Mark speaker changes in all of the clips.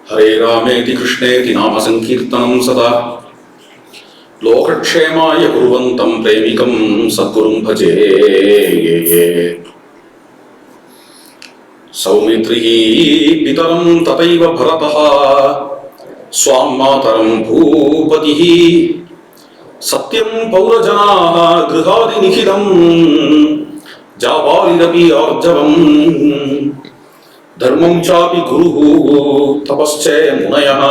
Speaker 1: हरे रामेति कृष्णेति नाम संकीर्तनं सदा लोकक्षेमाय कुर्वन्तं प्रेमिकं सद्गुरुं भजे। सौमित्रिः पितरं तथैव भरतः स्वां मातरं भूपतिः सत्यं पौरजनाः गृहादिनिखिलं जाबालिरपि आर्जवम् धर्मं चापि गुरुः तपश्च मुनयः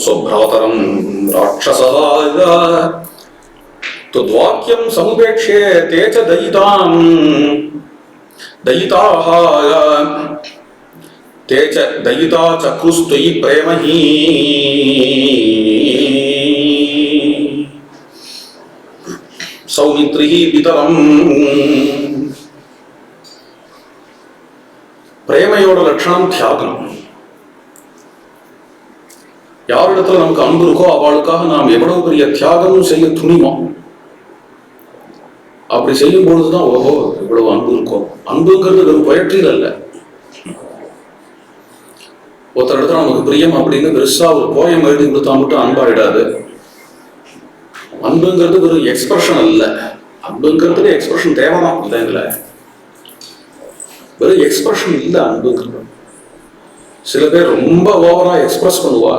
Speaker 1: स्वभ्रातरं राक्षसः तद्वाक्यं समुपेक्ष्य ते च दयिता चक्रुस्त्वयि प्रेमहि सौमित्रिः पितरं பிரேமையோட லட்சணம் தியாகம். யாரிடத்துல நமக்கு அன்பு இருக்கோ அவளுக்காக நாம் எவ்வளவு பெரிய தியாகமும் செய்ய துணிவோம். அப்படி செய்யும் பொழுதுதான் ஓஹோ இவ்வளவு அன்பு இருக்கும். அன்புங்கிறது வெறும் பொயற்றில் அல்ல. ஒருத்தர் இடத்துல நமக்கு பிரியம் அப்படின்னு பெருசா ஒரு போயம் எழுதி கொடுத்தா மட்டும் அன்பாயிடாது. அன்புங்கிறது ஒரு எக்ஸ்பிரஷன் அல்ல. அன்புங்கிறதுல எக்ஸ்பிரஷன் தேவைதான் இல்லைங்களே. வெறும் எக்ஸ்பிரஷன் இல்லை அன்புங்கிறது. சில பேர் ரொம்ப ஓவரா எக்ஸ்பிரஸ் பண்ணுவா,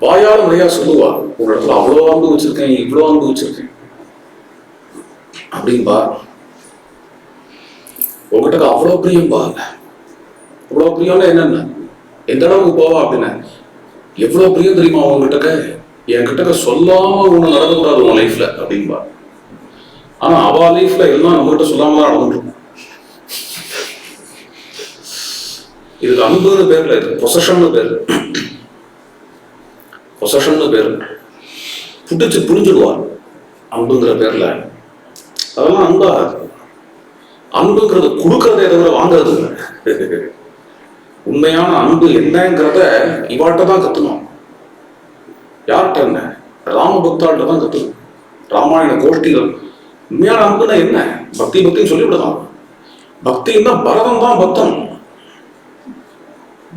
Speaker 1: வாயால நிறையா சொல்லுவா. ஒரு இடத்துல அவ்வளோ அன்பு வச்சிருக்கேன், இவ்வளோ அன்பு வச்சிருக்கேன் அப்படின்பா. உங்ககிட்ட அவ்வளோ பிரியம்பா. அவ்வளோ பிரியம்னா என்னென்ன, எந்த அளவுக்கு போவா அப்படின்னா, எவ்வளோ பிரியம் தெரியுமா உங்ககிட்ட, என்கிட்ட சொல்லாம ஒண்ணு நடக்கக்கூடாது உன் லைஃப்ல அப்படின்பா. ஆனா அவ லைஃப்ல எல்லாம் நம்மகிட்ட சொல்லாம தான் நடந்துட்டு. இதுக்கு அன்புன்னு பேர்ல, இது பொசஷன்னு பேரு. பொசஷன்னு பேரு புடிச்சு புரிஞ்சுடுவார் அன்புங்கிற பேர்ல. அதெல்லாம் அன்பா. அன்புங்கிறது கொடுக்கறதே தவிர வாங்குறது இல்லை. உண்மையான அன்பு என்னங்கிறத இவாட்ட தான் கத்துணும். யார்கிட்ட என்ன, ராமபக்தாள்கிட்ட தான் கத்துணும். ராமாயண கோஷ்டிகள் உண்மையான அன்புனா என்ன, பக்தி பக்தின்னு சொல்லிவிடலாம். பக்தின்னா பரதம் தான் பக்தன்.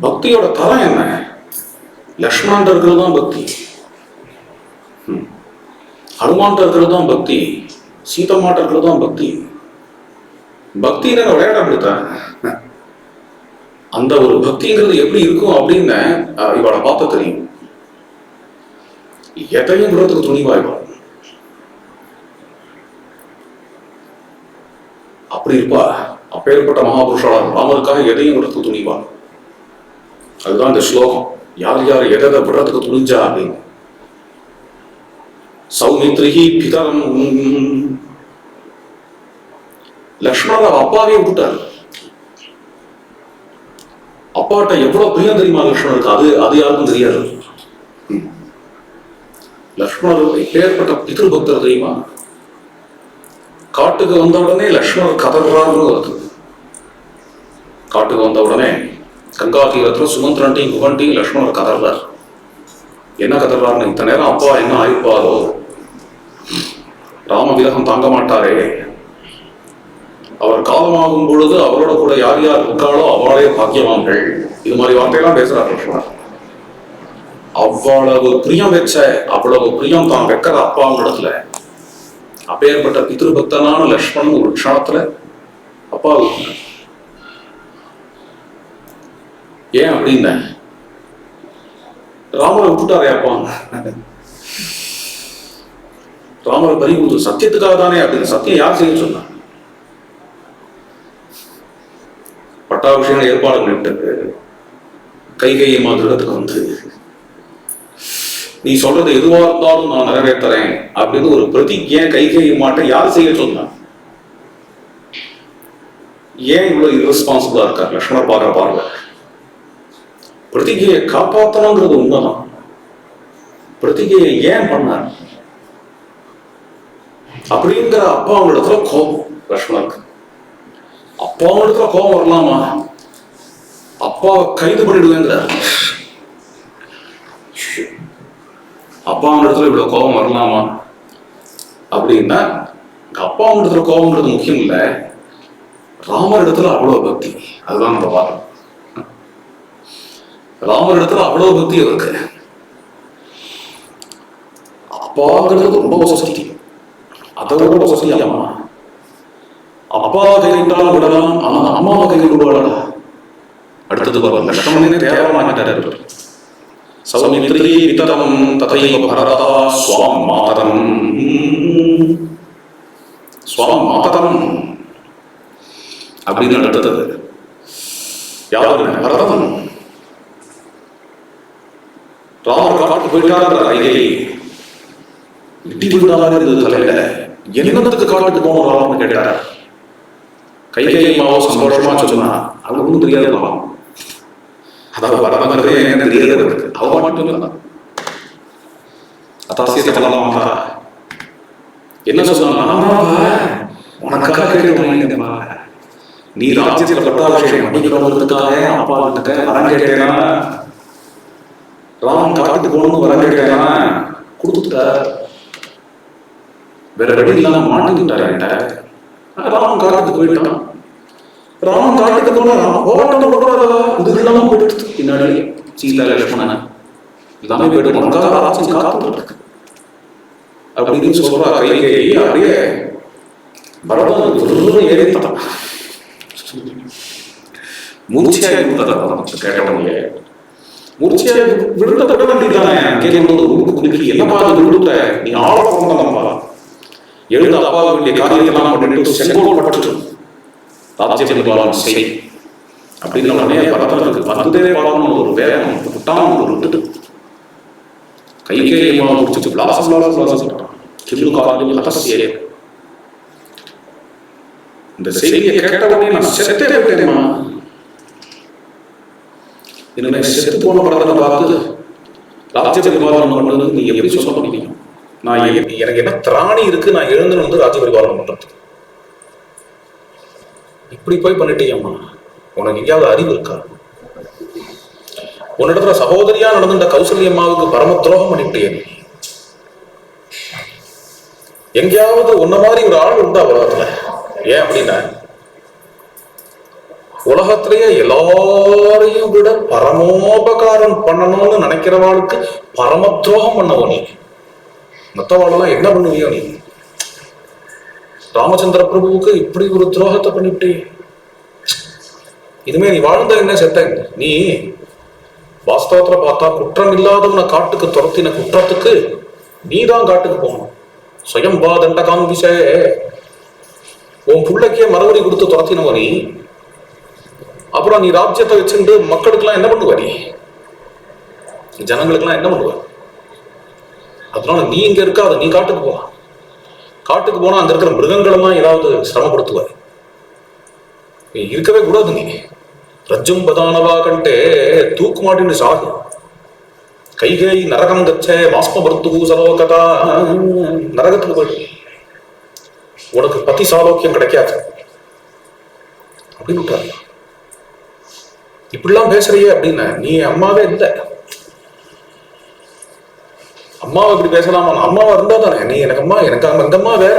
Speaker 1: பக்தியோட தரம் என்ன, லக்ஷ்மணன் இருக்கிறது தான் பக்தி, ஹனுமான் இருக்கிறது தான் பக்தி, சீதம்மாட்ட இருக்கிறது தான் பக்தி. பக்தின்னு விளையாட அப்படித்தான். அந்த ஒரு பக்திங்கிறது எப்படி இருக்கும் அப்படின்னு இவளை பார்த்த தெரியும். எதையும் விடுறதுக்கு துணிவாய்வாள். அப்படி இருப்பா. அப்பேற்பட்ட மகாபுருஷாளர் ராமருக்காக எதையும் விடுறதுக்கு துணிவாள். அதுதான் இந்த ஸ்லோகம். யார் யார் எதை விடுறதுக்கு துணிஞ்சா அப்படின்னு. சௌமித்ரிஹி பிதரம். லக்ஷ்மணர் அப்பாவே விட்டார். அப்பாட்ட எவ்வளவு பிரியம் தெரியுமா லக்ஷ்மணருக்கு, அது யாருக்கும் தெரியாது. லக்ஷ்மணர் எப்பேற்பட்ட பித்ருபக்தர் தெரியுமா. காட்டுக்கு வந்த உடனே லக்ஷ்மணர் கதறாருன்னு வருது. காட்டுக்கு வந்த உடனே கங்கா தீரத்துல சுமந்திரன்ட்டையும் குகன்ட்டையும் லக்ஷ்மணர் கதறார். என்ன கதறாருன்னு, இத்தனை நேரம் அப்பா என்ன ஆயிப்பாரோ, ராம விரகம் தாங்க மாட்டாரே, அவர் காலமாகும் பொழுது அவரோட கூட யார் யார் இருக்காளோ அவளே பாக்கியவான்கள். இது மாதிரி வார்த்தையெல்லாம் பேசுறார் லக்ஷ்மணர். அவ்வளவு பிரியம் வச்ச, அவ்வளவு பிரியம் தான் வைக்கிற அப்பாவும் இடத்துல. அப்பேற்பட்ட பித்ருபக்தனான லக்ஷ்மணன் ஒரு க்ஷணத்துல அப்பாவுக்கு. ஏன் அப்படின்ன, ராமரை விட்டுட்டாரே அப்பா. ராமரை பறிவுது சத்தியத்துக்காக தானே அப்படின்னு. சத்தியம் யார் செய்ய சொன்னா, பட்டாபிஷேகம் ஏற்பாடு பண்ணிட்டு கைகையை மாதிரிடத்துக்கு வந்து, நீ சொல்றது எதுவா இருந்தாலும் நான் நிறைவேற்றுறேன் அப்படின்னு ஒரு பிரதிஜ்ஞை கைகையை மாட்ட யார் செய்ய சொன்னா. ஏன் இவ்வளவு இர்ரெஸ்பான்சிபிளா இருக்கார் லக்ஷ்மணர் பார்க்கிற பார்வை. பிரதிஜையை காப்பாற்றணுங்கிறது உண்மைதான். பிரதிஜையை ஏன் பண்ணார் அப்படிங்கிற அப்பாவிடத்துல கோபம் லக்ஷ்மணருக்கு. அப்பாவிடத்துல கோபம் வரலாமா, அப்பாவை கைது பண்ணிடுவேங்கிறார். அப்பாவிடத்துல இவ்வளவு கோபம் வரலாமா அப்படின்னா, அப்பாவிடத்துல கோபம்ன்றது முக்கியம் இல்லை, ராமர் இடத்துல அவ்வளவு பக்தி. அதுதான் நம்ம பார்க்கணும். ராமர் இடத்துல அவ்வளவு பக்தி இருக்கு. அப்பாங்கிறது ரொம்ப வசதி, அதை விட வசதி அம்மா. அப்பா கைவிட்டாலும் விடலாம், ஆனா அம்மாவை கைவிட்டு விடுவாளா? அடுத்தது பாருங்க, லட்சுமணனே தேவமாட்டார். சௌமித்ரி விதரம் ததைவ பரதா ஸ்வாம் மாதரம் ஸ்வாம் மாதரம் அப்படின்னு அடுத்தது யாரு? பரதன். ராமர் காட்டு போயிட்டார். ஐயை இடி விடாம இருந்தது தலையில. என்னத்துக்கு காட்டுக்கு போகணும் ராமன் கேட்டார். கைகேயி மாவோ சந்தோஷமா சொன்னா அது ஒன்றும் தெரியாது. அதாவது பரதங்கிறதே என்ன தெரியாது இருக்கு. அவ மட்டும் இல்லை, அத்தாசியத்தை சொல்லலாமா? என்ன சொன்னா, உனக்காக கேட்டுமா, நீ ராஜ்யத்தில் பட்டாபிஷேகம் பண்ணிக்கிறவங்களுக்காக அப்பா கிட்ட வரம் கேட்டேனா, ராமன் காட்டுக்கு போகணும்னு வரம் கேட்டேனா, கொடுத்துட்டார். வேற வழி இல்லாம மாட்டிக்கிட்டார். ராமன் காட்டுக்கு போயிட்டான். ராமன் காட்டுக்கு போனா இது இல்லாம போயிட்டு பின்னாடி சீதா லட்சுமணன் எல்லாமே போயிட்டு உனக்காக ராஜ்யம் காத்துட்டு அப்படின்னு சொல்றா கைகேயி. அப்படியே பரதன் ஏறித்தான் மூர்ச்சியாய் கேட்டவங்க மூர்ச்சியாய் விழுந்த விட வேண்டியதானே. கேட்கும்போது என்னப்பா விழுந்த, நீ ஆள பிறந்தனப்பா, எழுத அப்பா வேண்டிய காரியத்தெல்லாம் பண்ணிட்டு செங்கோல் பட்டு ராஜ்யம் செய் அப்படின்னு உடனே பரதனுக்கு வந்ததே பார்க்கணும் ஒரு வேகம் விட்டான். ஒரு விட்டுட்டு கைகேயி முடிச்சு இந்த செய்தியை கேட்டவனே நான் செத்தே விட்டேன்மா. என்னுடைய செத்து போன பரதனை பார்த்து ராஜ்ய பரிபாலனம் பண்ணது நீ எப்படி சொல்ல முடியும்? நான் எனக்கு என்ன திராணி இருக்கு நான் எழுந்து வந்து ராஜ்ய பரிபாலனம் பண்றது? இப்படி போய் பண்ணிட்டேம்மா, உனக்கு எங்கேயாவது அறிவு இருக்கா? உன்னிடத்துல சகோதரியா நடந்துட்ட கௌசல்யம்மாவுக்கு பரம துரோகம் பண்ணிட்டே. எங்கேயாவது உன்ன மாதிரி ஒரு ஆள் உண்டா உலகத்துல? ஏன் அப்படின்னா, உலகத்திலேயே எல்லாரையும் விட பரமோபகாரம் பண்ணணும்னு நினைக்கிறவாளுக்கு பரம துரோகம் பண்ணவோ நீ. மற்றவாளெல்லாம் என்ன பண்ணுவியோ நீ? ராமச்சந்திர பிரபுவுக்கு இப்படி ஒரு துரோகத்தை பண்ணிவிட்டே. இதுமே நீ வாழ்ந்த என்ன செத்த? நீ வாஸ்தவத்துல பார்த்தா குற்றம் இல்லாதவனை காட்டுக்கு துரத்தின குற்றத்துக்கு நீதான் காட்டுக்கு போகணும். சுயம்பா தண்ட காங்கிச உன் பிள்ளைக்கே மறுபடி கொடுத்து துரத்தினவ நீ. அப்புறம் நீ ராஜ்யத்தை வச்சுட்டு மக்களுக்கெல்லாம் என்ன பண்ணுவ? நீ ஜனங்களுக்கெல்லாம் என்ன பண்ணுவ? அதனால நீ இங்க இருக்காத, நீ காட்டுக்கு போ. காட்டுக்கு போனா அங்க இருக்கிற மிருகங்களெல்லாம் ஏதாவது சிரமப்படுத்துவ. நீ இருக்கவே கூடாது. நீ ரஜ்ஜும் பதானவா கண்டே தூக்கு மாட்டின்னு சாகு. கைகேயி நரகம் கச்ச வாஸ்ம பர்த்து சலோகதா, நரகத்துக்கு போயிடு, உனக்கு பத்தி சாலோக்கியம் கிடைக்காது அப்படின்னு விட்டாரு. இப்படிலாம் பேசுறியே அப்படின்னா நீ அம்மாவே இல்லை. அம்மாவை இப்படி பேசலாமா? அம்மாவா இருந்தா தானே நீ எனக்கு அம்மா. எனக்கு எங்க அம்மா வேற,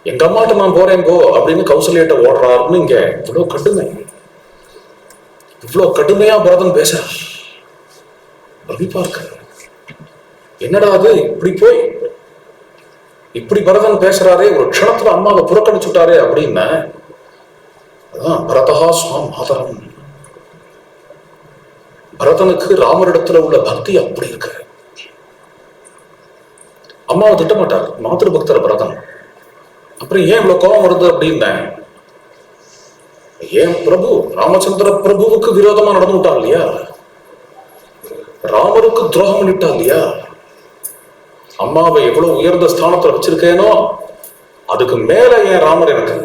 Speaker 1: எங்க அம்மாட்ட நான் போறேன் போ அப்படின்னு கௌசல்யிட்ட ஓடுறாருன்னு. இங்க இவ்வளவு கடுமை, இவ்வளவு கடுமையா பரதன் பேச பிரமிப்பா இருக்க. என்னடா அது இப்படி போய் இப்படி பரதன் பேசுறாரே, ஒரு க்ஷணத்துல அம்மாவை புறக்கணிச்சுட்டாரே அப்படின்னா, அதான் பரதா ஸ்வாம் மாதரம். பரதனுக்கு ராமரிடத்துல உள்ள பக்தி அப்படி இருக்கு. அம்மாவை திட்டமாட்டார், மாத்திரு பக்தர் பரதன். அப்புறம் ஏன் இவ்வளவு கோபம் வருது அப்படின்னா, ஏன் பிரபு ராமச்சந்திர பிரபுவுக்கு விரோதமா நடந்து விட்டா இல்லையா, ராமருக்கு துரோகம் பண்ணிட்டா இல்லையா, அம்மாவை எவ்வளவு உயர்ந்த ஸ்தானத்துல வச்சிருக்கேனோ அதுக்கு மேல ஏன் ராமர் எனக்கு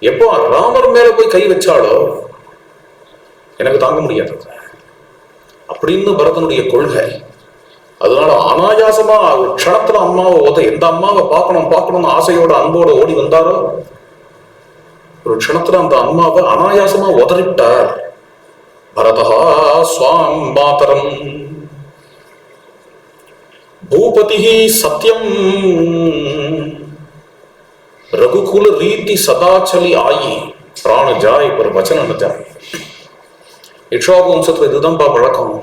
Speaker 1: எப்போ ராமர் மேல போய் கை வச்சாலோ எனக்கு தாங்க முடியாது அப்படின்னு பரதனுடைய கொள்கை. அதனால அனாயாசமா ஒரு க்ஷணத்துல அம்மாவை எந்த அம்மாவை பார்க்கணும்னு ஆசையோட அன்போட ஓடி வந்தாரோ, ஒரு க்ஷணத்துல அந்த அம்மாவை அனாயாசமா உதறிட்டார். பரதா ஸ்வாம் மாதரம் பூபதி சத்யம் रघुकुल रीति सदा चली आई प्राण जाए पर वचन न जाए. இக்ஷ்வாகு வம்சத்துல இதுதான்ப்பா பழக்கம்.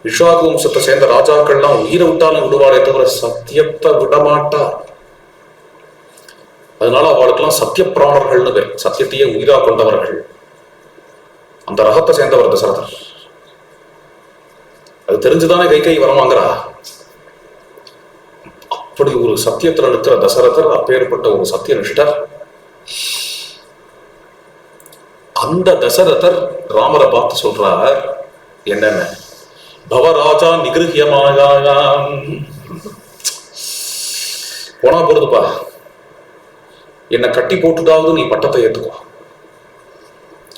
Speaker 1: இக்ஷ்வாகு வம்சத்தை சேர்ந்த ராஜாக்கள்லாம் உயிரை விட்டாலும் விடுவாரே தவிர சத்தியத்தை விடமாட்டார். அதனால அவளுக்கெல்லாம் சத்திய பிராணர்கள்னு பேர், சத்தியத்தையே உயிரா கொண்டவர்கள். அந்த ரகத்தை சேர்ந்தவர் தசரதர். அது தெரிஞ்சுதானே கை வரம் வாங்குறா. அப்படி ஒரு சத்தியத்துல நிற்கிற தசரதர், அப்பேற்பட்ட ஒரு சத்தியனிஷ்டர். அந்த தசரதர் ராமரை பார்த்து சொல்றார் என்னென்ன, பவராஜா நிகிருஹ்யமாயாம், போனா போறதுப்பா, என்னை கட்டி போட்டுட்டாவது நீ பட்டத்தை ஏத்துக்கோ,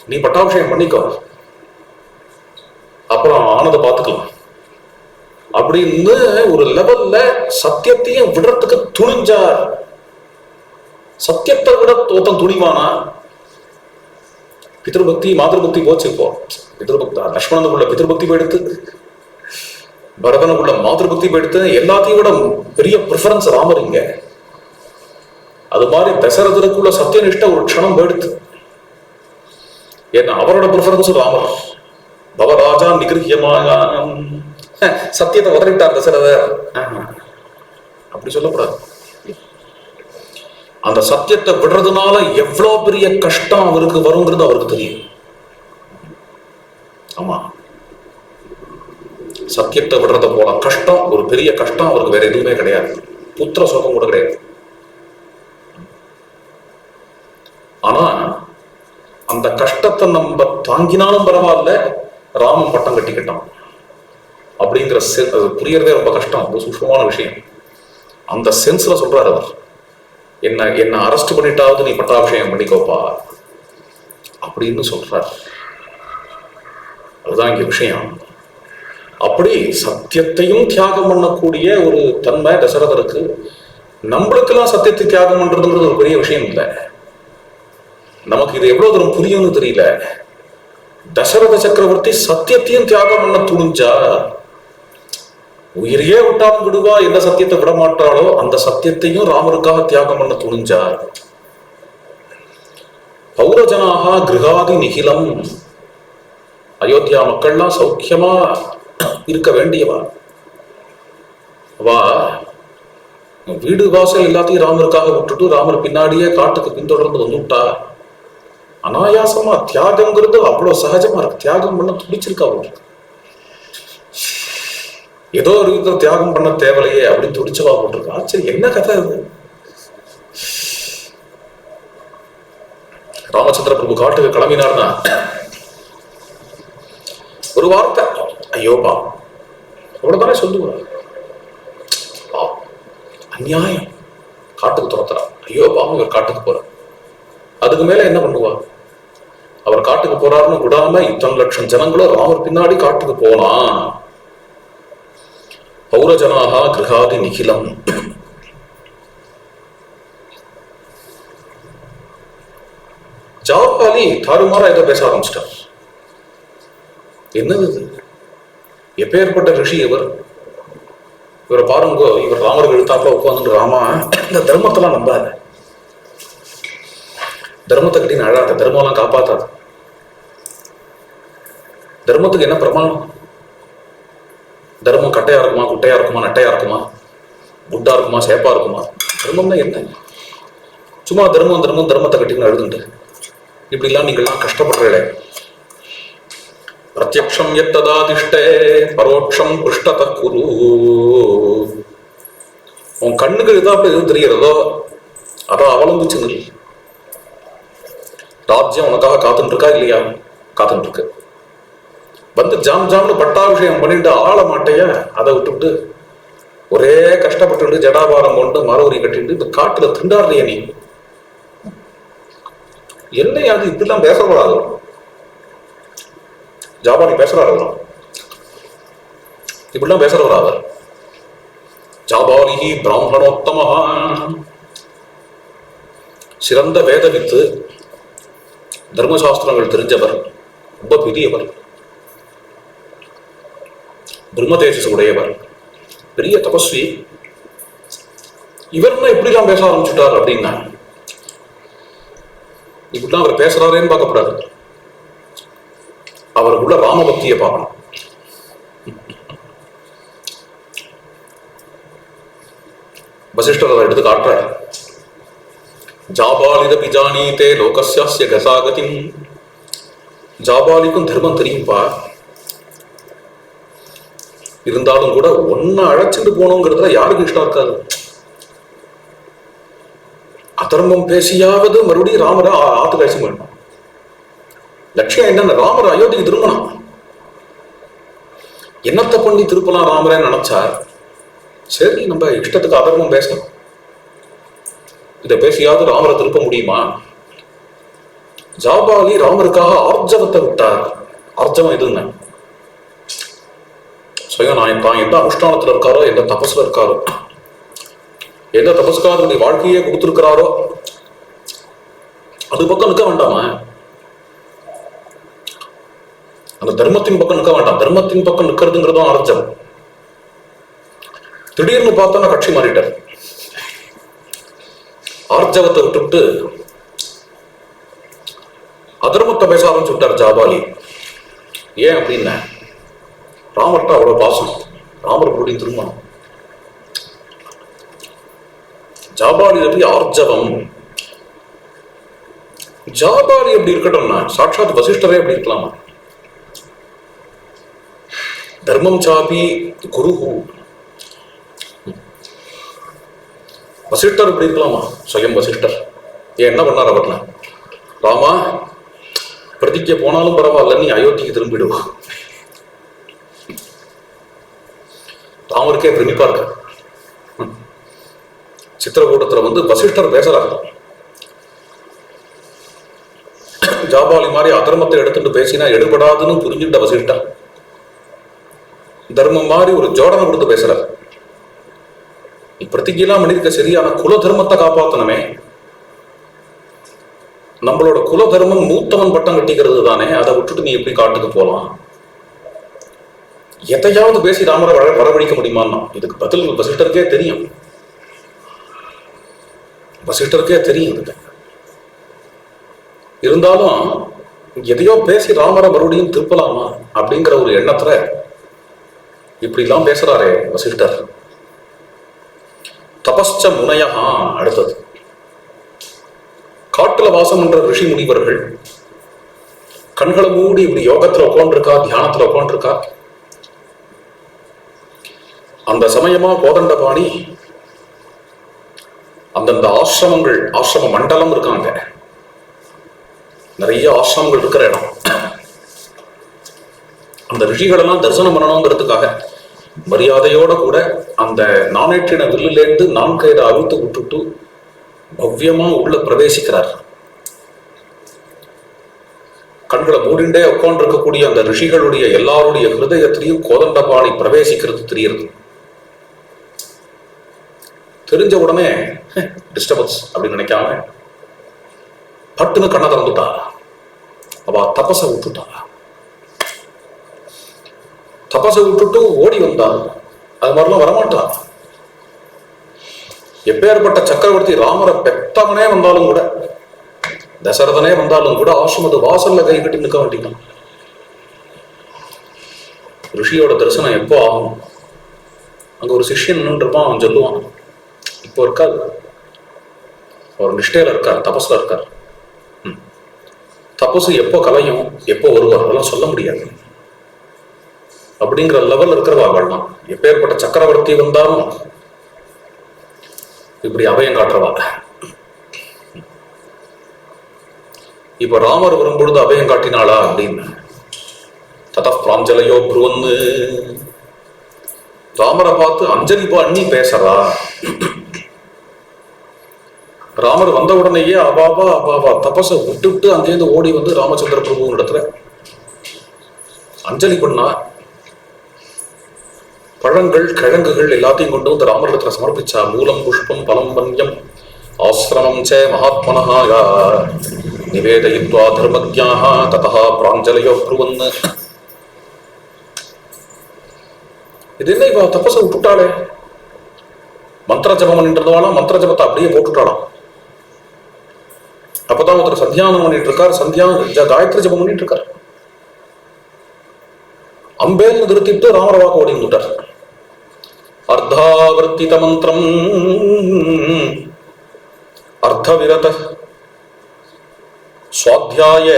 Speaker 1: நீ பட்டாபிஷேகம் பண்ணிக்கோ, அப்புறம் ஆனதை பார்த்துக்கலாம் அப்படின்னு ஒரு லெவல்ல சத்தியத்தையும் விடுறதுக்கு துணிஞ்சார். சத்தியத்தை விட தோத்தம் துணிவானா? பித்ருபக்தி மாதபக்தி போச்சு. இப்போ பித்ருபக்தா லக்ஷ்மணனுக்குள்ள பித்ருபக்தி போயிடுத்து, பரதனுக்குள்ள மாதபக்தி போயிடுத்து, எல்லாத்தையும் விட பெரிய ப்ரிஃபரன்ஸ் ராமர் இங்க. அது மாதிரி தசரதருக்குள்ள சத்தியனிஷ்ட ஒரு க்ஷணம் போயிடுத்து. ஏன்னா அவரோட ப்ரிஃபரன்ஸ் ராமர். பவராஜா நிகிருஹ்யமாக சத்தியத்தை உதறிட்டார் தசரதர். அப்படி சொல்லக்கூடாது. அந்த சத்தியத்தை விடுறதுனால எவ்வளவு பெரிய கஷ்டம் அவருக்கு வருங்கிறது அவருக்கு தெரியும். ஆமா, சத்தியத்தை விடுறத போல கஷ்டம், ஒரு பெரிய கஷ்டம் அவருக்கு வேற எதுவுமே கிடையாது. புத்திர சோகம் கூட கிடையாது. ஆனா அந்த கஷ்டத்தை நம்ம தாங்கினாலும் பரவாயில்ல, ராமன் பட்டம் கட்டிக்கிட்டான் அப்படிங்கிற புரியறதே ரொம்ப கஷ்டம், ரொம்ப சூக்ஷ்மமான விஷயம். அந்த சென்ஸ்ல சொல்றாரு அவர், என்ன அரெஸ்ட் பண்ணிட்டாவது நீ பட்டாபிஷேகம் பண்ணிக்கோப்பா அப்படின்னு சொல்றார். அதுதான் இங்க விஷயம். அப்படி சத்தியத்தையும் தியாகம் பண்ணக்கூடிய ஒரு தன்மை தசரதருக்கு. நம்மளுக்கெல்லாம் சத்தியத்தை தியாகம் பண்றதுங்கிறது ஒரு பெரிய விஷயம் இல்லை. நமக்கு இது எவ்வளவு தூரம் புரியும்னு தெரியல. தசரத சக்கரவர்த்தி சத்தியத்தையும் தியாகம் பண்ண துணிஞ்சா, உயிரையே விட்டாலும் விடுவா, எந்த சத்தியத்தை விட மாட்டாளோ அந்த சத்தியத்தையும் ராமருக்காக தியாகம் பண்ண துணிஞ்சார். பௌரஜனாக கிருகாதி நிகிலம், அயோத்தியா மக்கள்லாம் சௌக்கியமா இருக்க வேண்டியவா. அவா வீடு வாசல் எல்லாத்தையும் ராமருக்காக விட்டுட்டு ராமர் பின்னாடியே காட்டுக்கு பின்தொடர்ந்து வந்துட்டா. அனாயாசமா தியாகம்ங்கிறது அவ்வளவு சகஜமா இருக்கு. தியாகம் பண்ண துடிச்சிருக்கா அவருக்கு. ஏதோ ஒரு விதத்துல தியாகம் பண்ண தேவையே அப்படின்னு துடிச்சவா போட்டிருக்கா. சரி, என்ன கதை இது? ராமச்சந்திர பிரபு காட்டுக்கு கிளம்பினார்னா ஒரு வார்த்தை, ஐயோபா அவ்வளவுதானே சொல்லுவார். அநியாயம், காட்டுக்கு துரத்துறா, ஐயோபாவும் இவர் காட்டுக்கு போறார். அதுக்கு மேல என்ன பண்ணுவா? அவர் காட்டுக்கு போறாருன்னு விடாம இத்தனை லட்சம் ஜனங்களும் ராமர் பின்னாடி காட்டுக்கு போனா. பௌரஜனாக கிருகாதி நிகிலம். ஜாபாலி தாறுமாறா ஏதோ பேச ஆரம்பிச்சிட்டார். என்னது எப்பேற்பட்ட ரிஷி இவர்? இவரை பாருங்க, இவர் ராமருக்கு எழுத்தாப்புல உட்கார்ந்து, ராமா இந்த தர்மத்தெல்லாம் நம்பாத, தர்மத்தை கட்டின்னு அழாத, தர்மம்லாம் காப்பாத்தாது. தர்மத்துக்கு என்ன பிரமாணம்? தர்மம் கட்டையா இருக்குமா, குட்டையா இருக்குமா, நட்டையா இருக்குமா, குட்டா இருக்குமா, சேப்பா இருக்குமா? தர்மம்னா என்ன? சும்மா தர்மம் தர்மம் தர்மத்தை கட்டின்னு அழுதுண்டு இப்படிலாம் நீங்கள்லாம் கஷ்டப்படுறே. பிரத்யக்ஷம் எத்ததாதிஷ்டே பரோட்சம் புஷ்டத குரு. உன் கண்ணுக்கு எதாவது எது தெரியறதோ அதை அவலம்பிச்சு நில். ராஜ்யம் உனக்காக காத்துட்டு இருக்கா இல்லையா? காத்துட்டு இருக்கு. வந்து ஜாம் ஜாம்னு பட்டாபிஷேகம் பண்ணிட்டு ஆள மாட்டையா? அதை விட்டுவிட்டு ஒரே கஷ்டப்பட்டு ஜடாபாரம் கொண்டு மரவரி கட்டிட்டு இந்த காட்டுல திண்டாடுறிய நீ. என்னையாது இப்படிலாம் பேசக்கூடாது. ஜாபானி பேசுறாரு, இப்படிலாம் பேசுறவரா அவர்? ஜாபாலி பிராமணோத்தம, சிறந்த வேதவித்து, தர்மசாஸ்திரங்கள் தெரிஞ்சவர், ரொம்ப பெரியவர், பிரம்ம தேஜஸ் உடையவர், பெரிய தபஸ்வி. இவர்னா இப்படிலாம் பேச ஆரம்பிச்சுட்டார் அப்படின்னா, இப்படிலாம் அவர் பேசுறாரேன்னு பார்க்கப்படாது. அவருக்குள்ள ராமபக்தியை பார்க்கணும். வசிஷ்டர் அதை எடுத்து காட்டுறார். ஜாபாலித பிஜானீதே லோகஸ்யாஸ்ய கசாகதிம். ஜாபாலிக்கும் தர்மம் தெரியும்பா, இருந்தாலும் கூட ஒன்ன அழைச்சிட்டு போனோங்கிறதுல யாருக்கு இஷ்டம் இருக்காது. அதர்மம் பேசியாவது மறுபடியும் ராமரை ஆத்து பேச மாட்டோம். லட்சியம் என்னன்னு ராமர் அயோத்திக்கு திரும்பணும். என்னத்தை பண்ணி திருப்பலாம் ராமரே நினைச்சார். சரி, நம்ம இஷ்டத்துக்கு அதர்மம் பேசலாம், இதை பேசியாவது ராமரை திருப்ப முடியுமா? ஜாபாலி ராமருக்காக ஆர்ஜவத்தை விட்டார். ஆர்ஜவம் எதுன்னு தான் எந்த அனுஷ்டானத்துல இருக்காரோ, எந்த தபஸ்ல இருக்காரோ, எந்த தபஸ்காரனுடைய வாழ்க்கையே கொடுத்திருக்கிறாரோ அது பக்கம் நிற்க வேண்டாமா? அந்த தர்மத்தின் பக்கம் நிற்க வேண்டாம். தர்மத்தின் பக்கம் நிற்கிறதுங்கிறதும் ஆர்ஜவம். திடீர்னு பார்த்தோன்னா கட்சி மாறிட்டார். ஆர்ஜவத்தை விட்டுவிட்டு அதர்மத்தை பேச ஆரம்பிச்சு விட்டார் ஜாபாலி. ஏன் அப்படின்னா, ராமர்கிட்ட அவ்வளவு பாசம், ராமர் கூடி திரும்பணும். ஜாபாலி எப்படி ஆர்ஜவம். ஜாபாலி எப்படி இருக்கட்டும்னா சாட்சாத் வசிஷ்டரே எப்படி இருக்கலாமா? தர்மம் சாபி குரு. வசிஷ்டர் இப்படி இருக்கலாமா? சுயம் வசிஷ்டர் ஏன் என்ன பண்ணார் அவர்ல? ராமா, பிரதிக்க போனாலும் பரவாயில்ல, நீ அயோத்திக்கு திரும்பிடுவா. ராமருக்கே பிரமிப்பா இருக்கு. சித்திரக்கூட்டத்துல வசிஷ்டர் பேசுறாரு. ஜாபாலி மாதிரி அதர்மத்தை எடுத்துட்டு பேசினா எடுபடாதுன்னு புரிஞ்சுட்ட வசிஷ்டர் தர்மம் மாதிரி ஒரு ஜோடனை கொடுத்து பேசுறார். பிரதிகெல்லாம் பண்ணிருக்க சரியான குல தர்மத்தை காப்பாத்தனமே. நம்மளோட குல தர்மம் மூத்தவன் பட்டம் கட்டிக்கிறது தானே, அதை விட்டுட்டு நீ எப்படி காட்டுக்கு போலாம்? எதையாவது பேசி ராமரை வரவழிக்க முடியுமான்னா இதுக்கு பதில் வசிஷ்டருக்கே தெரியும். வசிஷ்டருக்கே தெரியும் இதுக்கு. இருந்தாலும் எதையோ பேசி ராமரை மறுபடியும் திருப்பலாமா அப்படிங்கிற ஒரு எண்ணத்துல இப்படி எல்லாம் பேசுறாரே வசிஷ்டர். தபஸ்ச முனையா. அடுத்தது காட்டுல வாசம் என்ற ரிஷி முனிவர்கள் கண்களை மூடி இப்படி யோகத்துல உட்காந்துருக்கா, தியானத்துல உட்காந்துருக்கா. அந்த சமயமா கோதண்டபாணி அந்தந்த ஆசிரமங்கள், ஆசிரம மண்டலம் இருக்காங்க, நிறைய ஆசிரமங்கள் இருக்கிற இடம். அந்த ரிஷிகளெல்லாம் தரிசனம் பண்ணணுங்கிறதுக்காக மரியாதையோட கூட அந்த நானேற்றின வில்லிலேருந்து நான்கையை அவிழ்த்து விட்டுட்டு பவ்யமா உள்ள பிரவேசிக்கிறார். கண்களை மூடிண்டே உட்கார்ந்து இருக்கக்கூடிய அந்த ரிஷிகளுடைய எல்லாருடைய ஹிருதயத்திலையும் கோதண்டபாணி பிரவேசிக்கிறது தெரியுது. தெரிஞ்ச உடனே டிஸ்டர்பன்ஸ் அப்படின்னு நினைக்காம பட்டுன்னு கண்ணை திறந்துட்டா. அவ தபசை விட்டுட்டா. தபசை விட்டுட்டு ஓடி வந்தா. அது மாதிரிலாம் வரமாட்டா. எப்பேற்பட்ட சக்கரவர்த்தி ராமரை பெத்தவனே வந்தாலும் கூட, தசரதனே வந்தாலும் கூட ஆசிரமத்து வாசல்ல கை கட்டி நிற்க வேண்டியதான். ரிஷியோட தரிசனம் எப்போ ஆகும்? அங்க ஒரு சிஷ்யன் இருப்பான், அவன் சொல்லுவான், இப்போ இருக்காது, அவர் நிஷ்டையில இருக்கார், தபஸ்ல இருக்கார். தபசு எப்போ கலையும், எப்போ வருவார், அதெல்லாம் சொல்ல முடியாது. அப்படிங்கிற லெவல் இருக்கிறவார்கள் தான். எப்பேற்பட்ட சக்கரவர்த்தி வந்தாலும் இப்படி அபயம் காட்டுறவா. இப்ப ராமர் வரும்பொழுது அபயம் காட்டினாளா அப்படின்னு தத பிராஞ்சலையோ புருவன்னு ராமரை பார்த்து அஞ்சலி பண்ணி பேசுறா. ராமர் வந்த உடனேயே அபாபா அபாபா தபசை விட்டு அங்கேருந்து ஓடி வந்து ராமச்சந்திர பிரபு இடத்துல அஞ்சலி பண்ணா. பழங்கள், கிழங்குகள் எல்லாத்தையும் கொண்டு வந்து ராமரிடத்துல சமர்ப்பிச்சா. மூலம் புஷ்பம் பலம் வன்யம் ஆசிரமம் ச மகாத்மனஹா நிவேதயித்வா தர்மஜ்ஞாஹ ததஹ பிராஞ்சலயோ ப்ருவன்னு. இது என்ன, இவ தபசை விட்டுட்டாளே, மந்திர ஜபம் பண்ணிட்டு மந்திர ஜபத்தை அப்படியே போட்டுட்டாளாம். அப்பதான் ஒருத்தர் சந்தியானம் பண்ணிட்டு இருக்கார், காயத்ரி ஜபம் பண்ணிட்டு இருக்கார். அம்பேன்னு நிறுத்திட்டு ராமர வாக்கு ஓடி வந்துட்டார். அர்த்தாவர்த்தித மந்திரம் அர்த்தவிரத சுவாத்தியாய.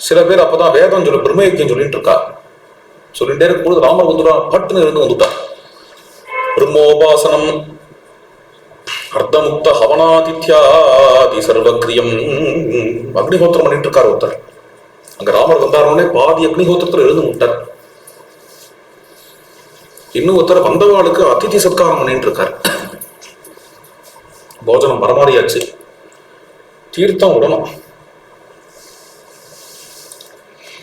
Speaker 1: சில பேர் அப்பதான் வேதம் சொல்லி பிரம்மயக்கியம் சொல்லிட்டு இருக்கா. சொல்லிட்டே இருக்கும்போது ராமர் வந்துட்டா, பட்டுன்னு இருந்து வந்துட்டார். பிரம்மோபாசனம் அர்த்தமுக்த ஹவனாதித்யாதி சர்வக்ரியம். அக்னிஹோத்திரம் பண்ணிட்டு இருக்கார் ஒருத்தர். அங்க ராமர் வந்தாரோடனே பாதி அக்னிஹோத்திரத்தில் எழுந்து விட்டார். இன்னும் ஒருத்தர் வந்தவாளுக்கு அதிதி சத்காரம் பண்ணிட்டு இருக்கார். போஜனம் பரமாறியாச்சு, தீர்த்தம் விடணும்.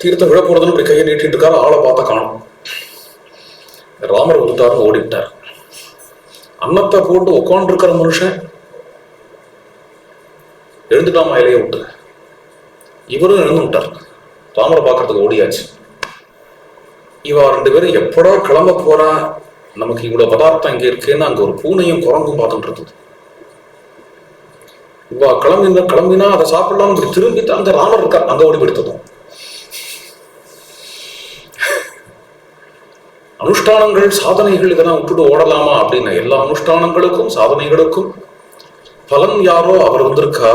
Speaker 1: தீர்த்தம் விழ போறதுன்னு இப்படி கையை நீட்டிட்டு இருக்காரு. ஆளை பார்த்தா காணும். ராமர் வந்துட்டாருன்னு ஓடிவிட்டார். அன்னத்தை போட்டு உட்காந்து இருக்கிற மனுஷன் எழுந்துட்டாமா இலைய விட்டு. இவரும் எழுந்து விட்டார். ராமரை பார்க்கறதுக்கு ஓடியாச்சு. இவா ரெண்டு பேரும் எப்படா கிளம்ப போறா, நமக்கு இவ்வளவு பதார்த்தம் இங்க இருக்குன்னு அங்க ஒரு பூனையும் குரங்கும் பார்த்துட்டு இருக்குது. இவா கிளம்பினா அதை சாப்பிடலாம் திரும்பிட்டு அங்க ராமர் இருக்கா, அங்க ஓடி பிடித்ததும். அனுஷ்டானங்கள் சாதனைகள் இதெல்லாம் விட்டுட்டு ஓடலாமா அப்படின்னு எல்லா அனுஷ்டானங்களுக்கும் சாதனைகளுக்கும் பலன் யாரோ அவர் வந்திருக்கா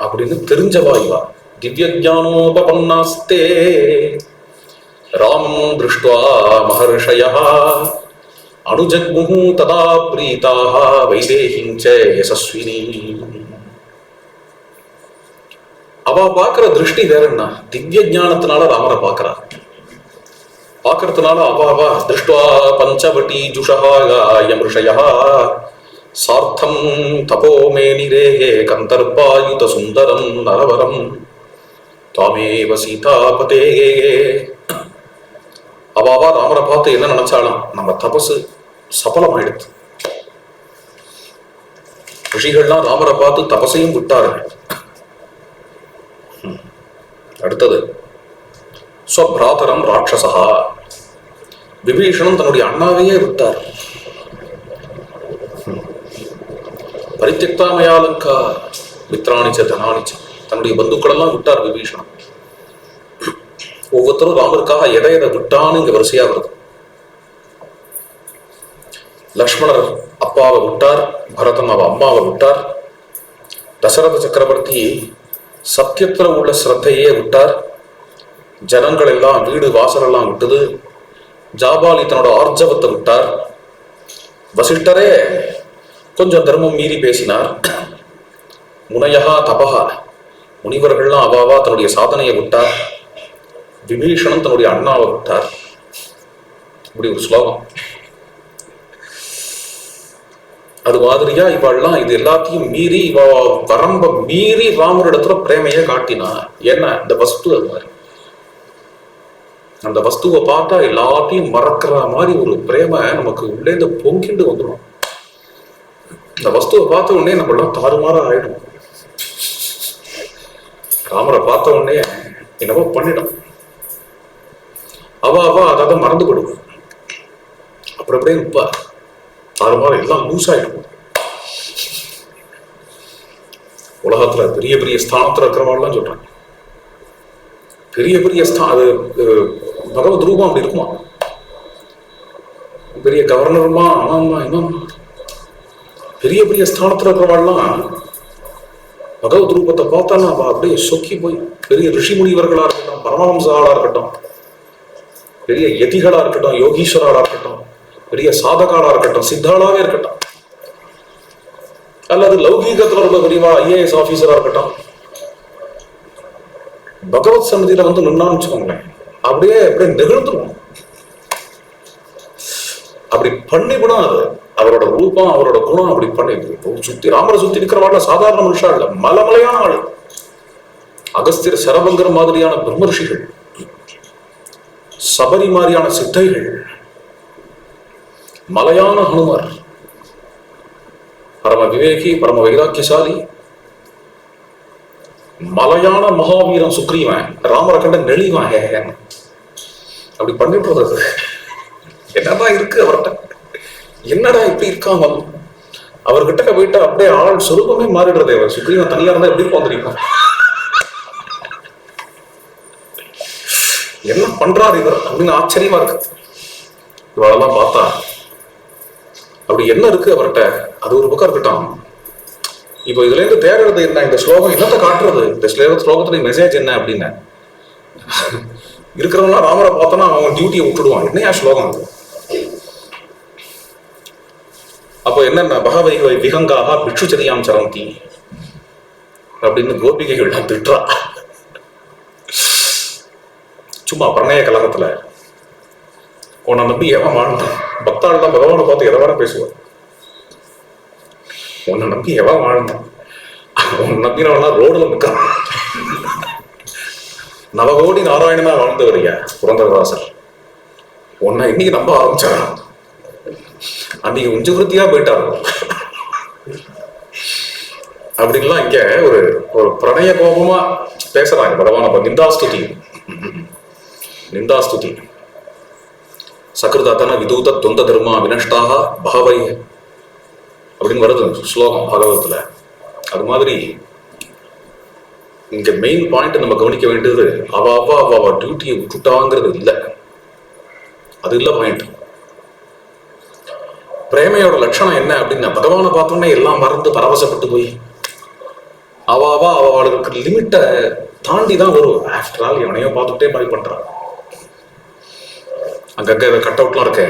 Speaker 1: அப்படின்னு தெரிஞ்சவா இவா. திவ்ய ஜானோபன்னாஸ்தே ராமம் திருஷ்டுவா மஹர்ஷயா அனுஜக்முஹு ததா பிரீதாக வைதேகிஞ்ச யசஸ்வினி. அவ பாக்குற திருஷ்டி வேற என்ன? திவ்ய ஞானத்தினால ராமரை பாக்குறா. பாக்குறதுனால அவாவா திருஷ்டுவா பஞ்சவட்டி ஜுஷாயம் ரிஷயா சார்த்தம் தபோ மேனிரேஹே கந்தர்பாயுத சுந்தரம் நரவரம் தாமேவ சீதாபதே. அவாவா ராமரை பார்த்து என்ன நினைச்சாலும் நம்ம தபசு சபலமாயிடுது. ரிஷிகள்லாம் ராமரை பார்த்து தபசையும் விட்டார்கள். அடுத்தது ஸ்வப்ராதரம் ராட்சசா. விபீஷணன் தன்னுடைய அண்ணாவையே விட்டார். பரித்தியக்தாமயாலங்கா மித்ராணிச்ச தனானிச்ச. தன்னுடைய பந்துக்கள் எல்லாம் விட்டார் விபீஷணன். ஒவ்வொருத்தரும் ராமருக்காக எதை விட்டான்னு இங்க வரிசையா வருது. லக்ஷ்மணர் அப்பாவை விட்டார், பரதன் அவ அம்மாவை விட்டார், தசரத சக்கரவர்த்தி சத்தியத்துல உள்ள சிரத்தையே விட்டார், ஜனங்கள் எல்லாம் வீடு வாசல் எல்லாம் விட்டது, ஜாபாலி தன்னோட ஆர்ஜவத்தை விட்டார், வசிஷ்டரே கொஞ்சம் தர்மம் மீறி பேசினார், முனையகா தபகா முனிவர்கள்லாம் அவாவா தன்னுடைய சாதனையை விட்டார், விபீஷணன் தன்னுடைய அண்ணாவை விட்டார். இப்படி ஒரு ஸ்லோகம். அது மாதிரியா இவாள்லாம் இது எல்லாத்தையும் மீறி இவ வரம்ப மீறி ராமரிடத்துல பிரேமையை காட்டினா. ஏன்னா இந்த வஸ்து அது மாதிரி, அந்த வஸ்துவை பார்த்தா எல்லாத்தையும் மறக்கிற மாதிரி ஒரு பிரேம நமக்கு உள்ளேந்து பொங்கிண்டு வந்துடும். இந்த வஸ்துவை பார்த்த உடனே நம்ம எல்லாம் தாறுமாறா ஆயிடும். ராமரை பார்த்த உடனே என்னவோ பண்ணிடும். அவ அதாவது மறந்து போடுவோம். அப்புறம் அப்படியே இப்ப தாறுமாற எல்லாம் லூஸ் ஆயிடும். உலகத்துல பெரிய பெரிய ஸ்தானத்துல இருக்கிறவாள்லாம் சொல்றாங்க, பெரிய பெரிய அது பகவத் ரூபம் அப்படி இருக்குமா, பெரிய கவர்னருமா ஆமாமா இமாமா பெரிய பெரிய ஸ்தானத்துல இருக்கிறவாள்லாம் பகவத் ரூபத்தை பார்த்தாலும் அவ அப்படியே சொக்கி போய், பெரிய ரிஷி முனிவர்களா இருக்கட்டும், பரமஹம்சாளா இருக்கட்டும், பெரிய யதிகளா இருக்கட்டும், யோகீஸ்வரா இருக்கட்டும், பெரிய சாதகாளா இருக்கட்டும், சித்தாளாவே இருக்கட்டும், அல்லது லௌகீகத்துல உள்ள பெரியவா ஐஏஎஸ் ஆபீசரா இருக்கட்டும், பகவத் சன்னதியில வந்து நின்னான்னு வச்சுக்கோங்களேன், அப்படியே அப்படியே நெகிழ்ந்துருவோம். அப்படி பண்ணிவிடும். அது அவரோட ரூபம், அவரோட குணம் அப்படி பண்ணி சுத்தி ராமரை சுத்தி இருக்கிறவாள் சாதாரண மனுஷா இல்ல, மலமலையான ஆள். அகஸ்தியர் சரபங்கர் மாதிரியான பிரம்மர்ஷிகள், சபரி மாதிரியான சித்தைகள், மலையான ஹனுமர், பரம விவேகி, பரம வைராக்கியசாலி, மலையான மகாவீரன் சுக்ரீவன், ராமரை கண்ட நெளிவான். அப்படி பண்ணிட்டு வருது. என்னதான் இருக்கு அவர்கிட்ட, என்னடா இப்படி இருக்காம அவர்கிட்ட போயிட்டா அப்படியே ஆள் சொரூபமே மாறிடுறதே. அவர் சுக்ரீவன் தனியா இருந்தா எப்படி இருப்பான் தெரியுமா? என்ன பண்றாரு இவர் அப்படின்னு ஆச்சரியமா இருக்கு. இவளெல்லாம் பார்த்தா அப்படி என்ன இருக்கு அவர்கிட்ட, அது ஒரு பக்கம் இருக்கட்டும். இப்போ இதுல இருந்து தேடுறது என்ன, இந்த ஸ்லோகம் என்னத்தை காட்டுறது, இந்த ஸ்லோகத்துல மெசேஜ் என்ன அப்படின்னு இருக்கிறவங்களாம் ராமரை பார்த்தோன்னா அவன் டியூட்டியை விட்டுடுவான். என்னையா ஸ்லோகம் அது? அப்போ என்னென்ன பகவை விகங்காக பிக்ஷுச்சரியாம் சரந்தி அப்படின்னு கோபிகைகள்லாம் திட்டுறா. சும்மா பிரணய கலகத்துல உன்னை நம்பி எவன் வாழ்ந்தான்? பக்தாள் தான் பகவானை பார்த்து எதை வேற பேசுவார். உன்னை நம்பி எவன் வாழ்ந்தான்? உன்னை நம்பினவனா ரோடுல நிற்கான். நவகோடி நாராயணனா வாழ்ந்தவரையா புரந்தரதாசர். உன்னை இன்னைக்கு நம்ப ஆரம்பிச்சாரா? அன்னைக்கு உஞ்சவருத்தியா போயிட்டாரு அப்படின்லாம் இங்க ஒரு ஒரு பிரணய கோபமா பேசுறாங்க பகவான். நிந்தாஸ்துதி நிந்தாஸ்துதி சகிருதாத்தன விதூத தொந்த தர்மா வினஷ்டாக பகவை அப்படின்னு வருது ஸ்லோகம் பாகவதத்துல. அது மாதிரி இங்க மெயின் பாயிண்ட் நம்ம கவனிக்க வேண்டியது அவ டியூட்டியை விட்டுட்டாங்கிறது இல்லை. அது இல்லை பாயிண்ட். பிரேமையோட லட்சணம் என்ன அப்படின்னா பகவானை பார்த்தோன்னே எல்லாம் மறந்து பரவசப்பட்டு போய் அவளுக்கு லிமிட்டை தாண்டி தான் வரும். ஆஃப்டர் ஆல் எவனையோ பார்த்துக்கிட்டே மாதிரி பண்றான். அங்கங்க கட் அவுட்லாம் இருக்க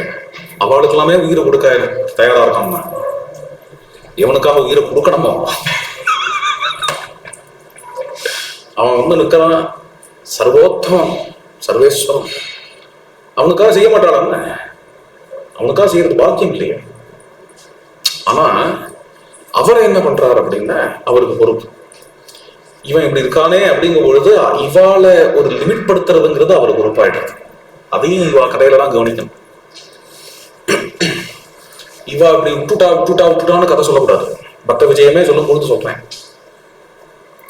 Speaker 1: அவளுக்கு எல்லாமே உயிரை கொடுக்க தயாரா இருக்காம எவனுக்காக உயிரை கொடுக்கணுமோ அவன் நிற்கிறான். சர்வோத்தமம் சர்வேஸ்வரம் அவனுக்காக செய்ய மாட்டாளான்னு, அவனுக்காக செய்யறது பாக்கியம் இல்லையே. ஆனா அவரை என்ன பண்றாரு அப்படின்னா அவருக்கு பொறுப்பு. இவன் இப்படி இருக்கானே அப்படிங்கும் பொழுது இவாளை ஒரு லிமிட் படுத்துறதுங்கிறது அவருக்கு பொறுப்பாயிடுறது. அதையும் இவா கதையில தான் கவனிக்கணும். இவா இப்படி விட்டுட்டான்னு கதை சொல்லக்கூடாது. பக்த விஜயமே சொல்லும் பொழுது சொல்றேன்.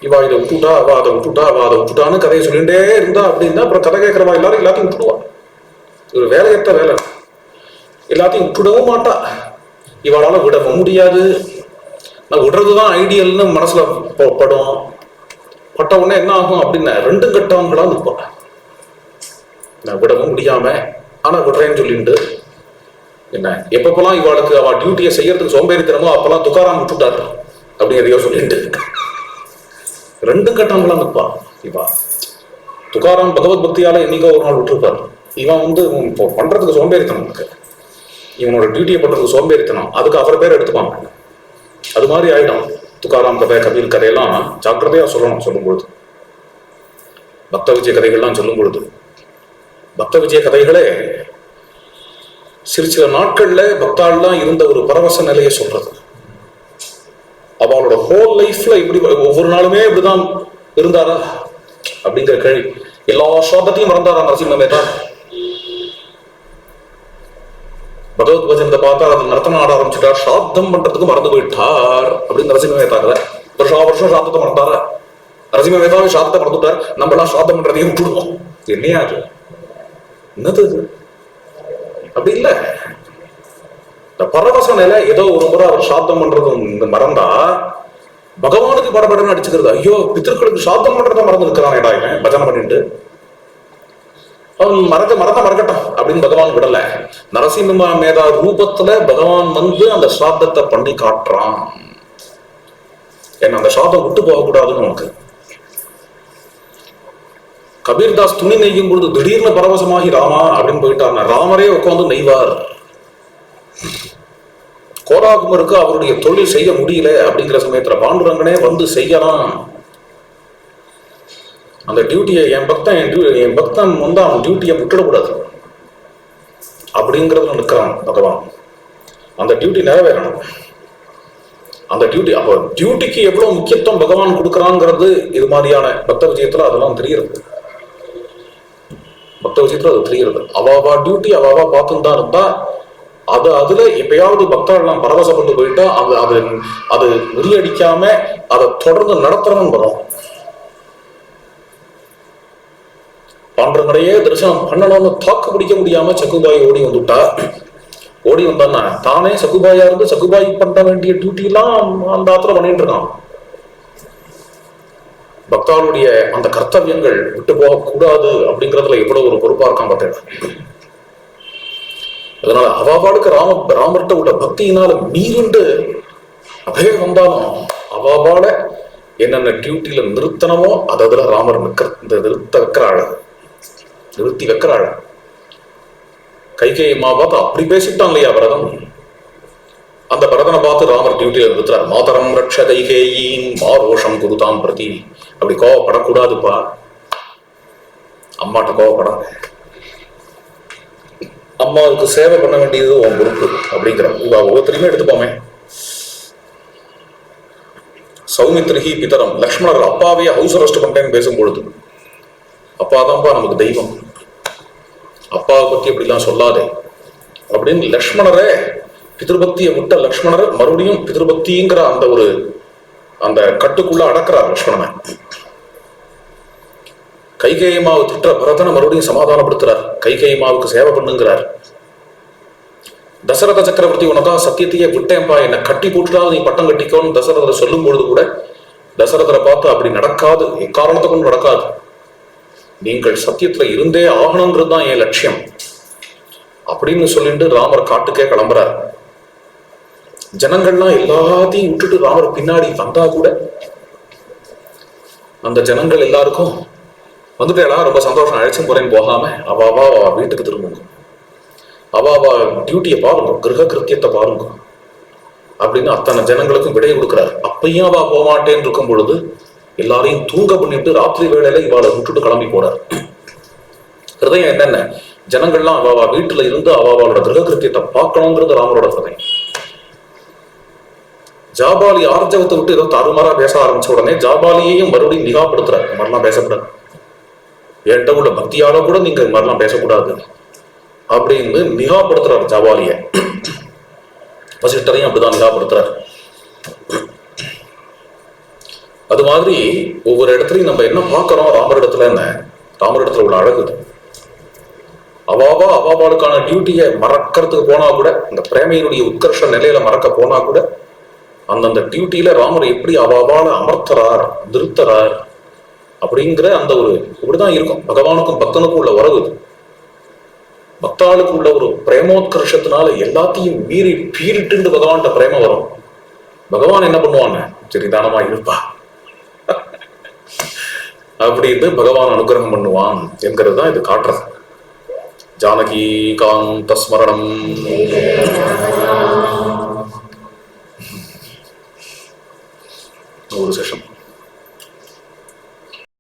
Speaker 1: இவா இதை விட்டுட்டா அவ அதை விட்டுட்டான்னு கதையை சொல்லிட்டே இருந்தா அப்படின்னா அப்புறம் கதை கேட்கறவா எல்லாரும் எல்லாத்தையும் விட்டுடுவா. ஒரு வேலையற்ற வேலை. எல்லாத்தையும் விட்டுடவும் மாட்டா. இவளால விடவும் முடியாது. நான் விடுறதுதான் ஐடியல்னு மனசுல படும். பட்ட உடனே என்ன ஆகும் அப்படின்னா ரெண்டும் கட்டவங்களா நிற்பான். நான் விடவும் முடியாம ஆனா விடுறேன்னு சொல்லிட்டு என்ன எப்பப்பெல்லாம் இவாளுக்கு அவ டியூட்டியை செய்யறதுக்கு சோம்பேறித்தனமோ அப்பெல்லாம் துக்காராம் விட்டுட்டாரு அப்படின்னு எதையோ சொல்லிட்டு ரெண்டும் கட்டவங்களா நிற்பா. இவா துக்காராம் பகவத் பக்தியால என்னைக்கோ ஒரு நாள் விட்டுருப்பாரு. இவன் இப்போ பண்றதுக்கு சோம்பேறித்தனம் இருக்கு. இவனோட டியூட்டியை பண்றதுக்கு சோம்பேறித்தனம். அதுக்கு அவர் பேர் எடுத்துப்பாங்க. அது மாதிரி ஆயிடும். துக்காராம் கதை கபீர் கதையெல்லாம் ஜாக்கிரதையா சொல்லணும். சொல்லும் பொழுது பக்த விஜய கதைகள்லாம் சொல்லும் பொழுது பக்த விஜய கதைகளே சில நாட்கள்ல பக்தாள்லாம் இருந்த ஒரு பரவச நிலையை சொல்றது. அவளோட ஹோல் லைஃப்ல இப்படி ஒவ்வொரு நாளுமே இப்படிதான் இருந்தாரா அப்படிங்கிற கேள்வி. எல்லா சாதத்தையும் மறந்தாரா நரசிம்ம மேத்தா? பகவத் பஜனத்தை பார்த்தா அது நர்த்தனம் ஆட ஆரம்பிச்சுட்டார். சாத்தம் பண்றதுக்கு மறந்து போயிட்டார் அப்படின்னு நரசிம்ம மேத்தாங்க. வருஷம் சாத்தத்தை மறந்தார. நரசிம்ம மேத்தாவே சாத்தத்தை மறந்துட்டார். நம்ம எல்லாம் சாத்தம் பண்றதையும் விட்டுடுவோம். என்னையா அது? என்னது அப்படி இல்ல. இந்த பரவச நிலை ஏதோ ஒரு முறை அவர் சாத்தம் பண்றதும் மறந்தா பகவானுக்கு படபடன்னு அடிச்சுக்கிறது. ஐயோ பித்திருக்களுக்கு சாத்தம் பண்றத மறந்து இருக்கிறான் இவன் பஜனை பண்ணிட்டு. அவன் மறக்கட்டும் அப்படின்னு பகவான் விடல. நரசிம்ம மேதா ரூபத்துல பகவான் அந்த சாத்தத்தை பண்ணி காட்டுறான். ஏன்னா அந்த சாத்தம் விட்டு போகக்கூடாதுன்னு நமக்கு. கபீர்தாஸ் துணி நெய்யும் பொழுது திடீர்னு பரவசமாகி ராமா அப்படின்னு போயிட்டார்னா ராமரே உட்காந்து நெய்வார். கோராகுமருக்கு அவருடைய தொழில் செய்ய முடியல அப்படிங்கிற சமயத்துல பாண்டுரங்கனே செய்யலாம். அந்த டியூட்டியை என் பக்தன் அவன் டியூட்டியை விட்டுடக்கூடாது அப்படிங்கறதுல நிற்கிறான் பகவான். அந்த டியூட்டி நிறைவேறணும். அந்த டியூட்டி அப்போ டியூட்டிக்கு எவ்வளவு முக்கியத்துவம் பகவான் கொடுக்கறாங்கிறது இது மாதிரியான பக்த விஜயத்துல அதெல்லாம் தெரியுது. பக்த விஷயத்துல அது தெரிகிறது. அவாவா டியூட்டி அவாவா பார்த்துன்னு தான் இருந்தா அதுல எப்பயாவது பக்தர்கள்லாம் பரவசப்பட்டு போயிட்டா அது முறியடிக்காம அதை தொடர்ந்து நடத்துறவன் வரும். பாண்டங்களையே தரிசனம் பண்ணணும்னு தாக்கு பிடிக்க முடியாம சக்குபாய் ஓடி வந்தான்னா தானே சக்குபாயா இருந்து சக்குபாய் பண்ண வேண்டிய டியூட்டி எல்லாம் அந்த ஆத்துல பண்ணிட்டு இருக்கான். பக்தாளுடைய அந்த கர்த்தவியங்கள் விட்டு போகக்கூடாது அப்படிங்கிறதுல எவ்வளவு ஒரு பொறுப்பா இருக்கான் பார்த்தேன். அதனால அவாபாளுக்கு ராமர்கிட்ட உள்ள பக்தியினால மீறிண்டு அப்படியே வந்தாலும் அவாபால என்னென்ன டியூட்டியில நிறுத்தனமோ அதுல ராமர் நிறுத்தி வைக்கிறாள். கைகேயி அம்மா பார்த்து அப்படி பேசிட்டான் இல்லையா பரதன், அந்த பரதனை பார்த்து ராமர் டியூட்டியில நிறுத்துறார். மாதரம் ரக்ஷ கைகேயின் மாரோஷம் குருதாம் பிரதி. அப்படி கோவப்படக்கூடாதுப்பா, அம்மாட்ட கோவப்படாத, அம்மாவுக்கு சேவை பண்ண வேண்டியது உன் பொறுப்பு அப்படிங்கிற ஒவ்வொருத்தரையுமே எடுத்துப்போமே. சௌமித்ரிஹி பிதரம், லக்ஷ்மணர் அப்பாவையே ஹவுஸ் அரெஸ்ட் பண்ணிட்டேன்னு பேசும்பொழுது, அப்பாதான்ப்பா நமக்கு தெய்வம், அப்பாவை பத்தி அப்படிலாம் சொல்லாதே அப்படின்னு லக்ஷ்மணரே பிதிருபக்தியை விட்ட லக்ஷ்மணர் மறுபடியும் பிதிருபக்திங்கிற அந்த கட்டுக்குள்ள அடக்கிறார் லக்ஷ்மணனை. கைகேயமாவை திட்ட பரதனை மறுபடியும் சமாதானப்படுத்துறார், கைகேயமாவுக்கு சேவை பண்ணுங்கிறார். தசரத சக்கரவர்த்தி உனக்கா சத்தியத்தையே விட்டேன்பா, என்னை கட்டி போட்டுட்டாவது நீ பட்டம் கட்டிக்கோன்னு தசரதர் சொல்லும் பொழுது கூட தசரதரை பார்த்து அப்படி நடக்காது, எக்காரணத்தை கொண்டு நடக்காது, நீங்கள் சத்தியத்துல இருந்தே ஆகணுங்கிறது தான் என் லட்சியம் அப்படின்னு சொல்லிட்டு ராமர் காட்டுக்கே கிளம்புறார். ஜனங்கள்லாம் எல்லாத்தையும் விட்டுட்டு ராமர் பின்னாடி வந்தா கூட அந்த ஜனங்கள் எல்லாருக்கும் வந்துட்டேடா ரொம்ப சந்தோஷம், அழைச்சும் போறேன்னு போகாம அவாவா வீட்டுக்கு திரும்புங்க, அவாவா டியூட்டியை பாருங்க, கிரக கிருத்தியத்தை பாருங்க அப்படின்னு அத்தனை ஜனங்களுக்கும் விடை கொடுக்குறாரு. அப்பயும் அவா போகமாட்டேன்னு இருக்கும் பொழுது எல்லாரையும் தூங்க பண்ணிட்டு ராத்திரி வேளையில இவாளை விட்டுட்டு கிளம்பி போறார். ஹிருதயம் என்னென்ன, ஜனங்கள்லாம் அவாவா வீட்டுல இருந்து அவாவோட கிரக கிருத்தியத்தை பார்க்கணுங்கிறது ராமரோட ஹிருதயம். ஜாபாலி ஆர்ஜவத்தை விட்டு ஏதோ தாறுமாறா பேச ஆரம்பிச்ச உடனே ஜாபாலியையும் மறுபடியும் நிகாப்படுத்துறாரு, இந்த மாதிரிலாம் பேசக்கூடாது, என்கிட்ட உள்ள பக்தியால கூட நீங்க இந்த மாதிரிலாம் பேசக்கூடாது அப்படின்னு நிகாப்படுத்துறாரு ஜாபாலிய. வசிஷ்டரையும் அப்படிதான் நிகாப்படுத்துறாரு. அது மாதிரி ஒவ்வொரு இடத்துலையும் நம்ம என்ன பார்க்கிறோம் ராமரிடத்துல உள்ள அழகு. அவாவாளுக்கான டியூட்டியை மறக்கிறதுக்கு போனா கூட, இந்த பிரேமையினுடைய உத்கர்ஷ நிலையில மறக்க போனா கூட அந்தந்த டியூட்டியில ராமர் எப்படி அவாவால அமர்த்தறார், நிறுத்தறார் அப்படிங்கிற அந்த இப்படிதான் இருக்கும். பகவானுக்கும் பக்தனுக்கும் உள்ள உறவு, பக்தாளுக்கு உள்ள ஒரு பிரேமோத்கர்ஷத்தினால எல்லாத்தையும் மீறி பீரிட்டு பகவான்கிட்ட பிரேம வரும். பகவான் என்ன பண்ணுவாங்க, சரி தானமா இருப்பா அப்படின்னு பகவான் அனுகிரகம் பண்ணுவான் என்கிறது தான் இது காட்டுறது. ஜானகி காந்த ஸ்மரணம். ஒரு செஷன்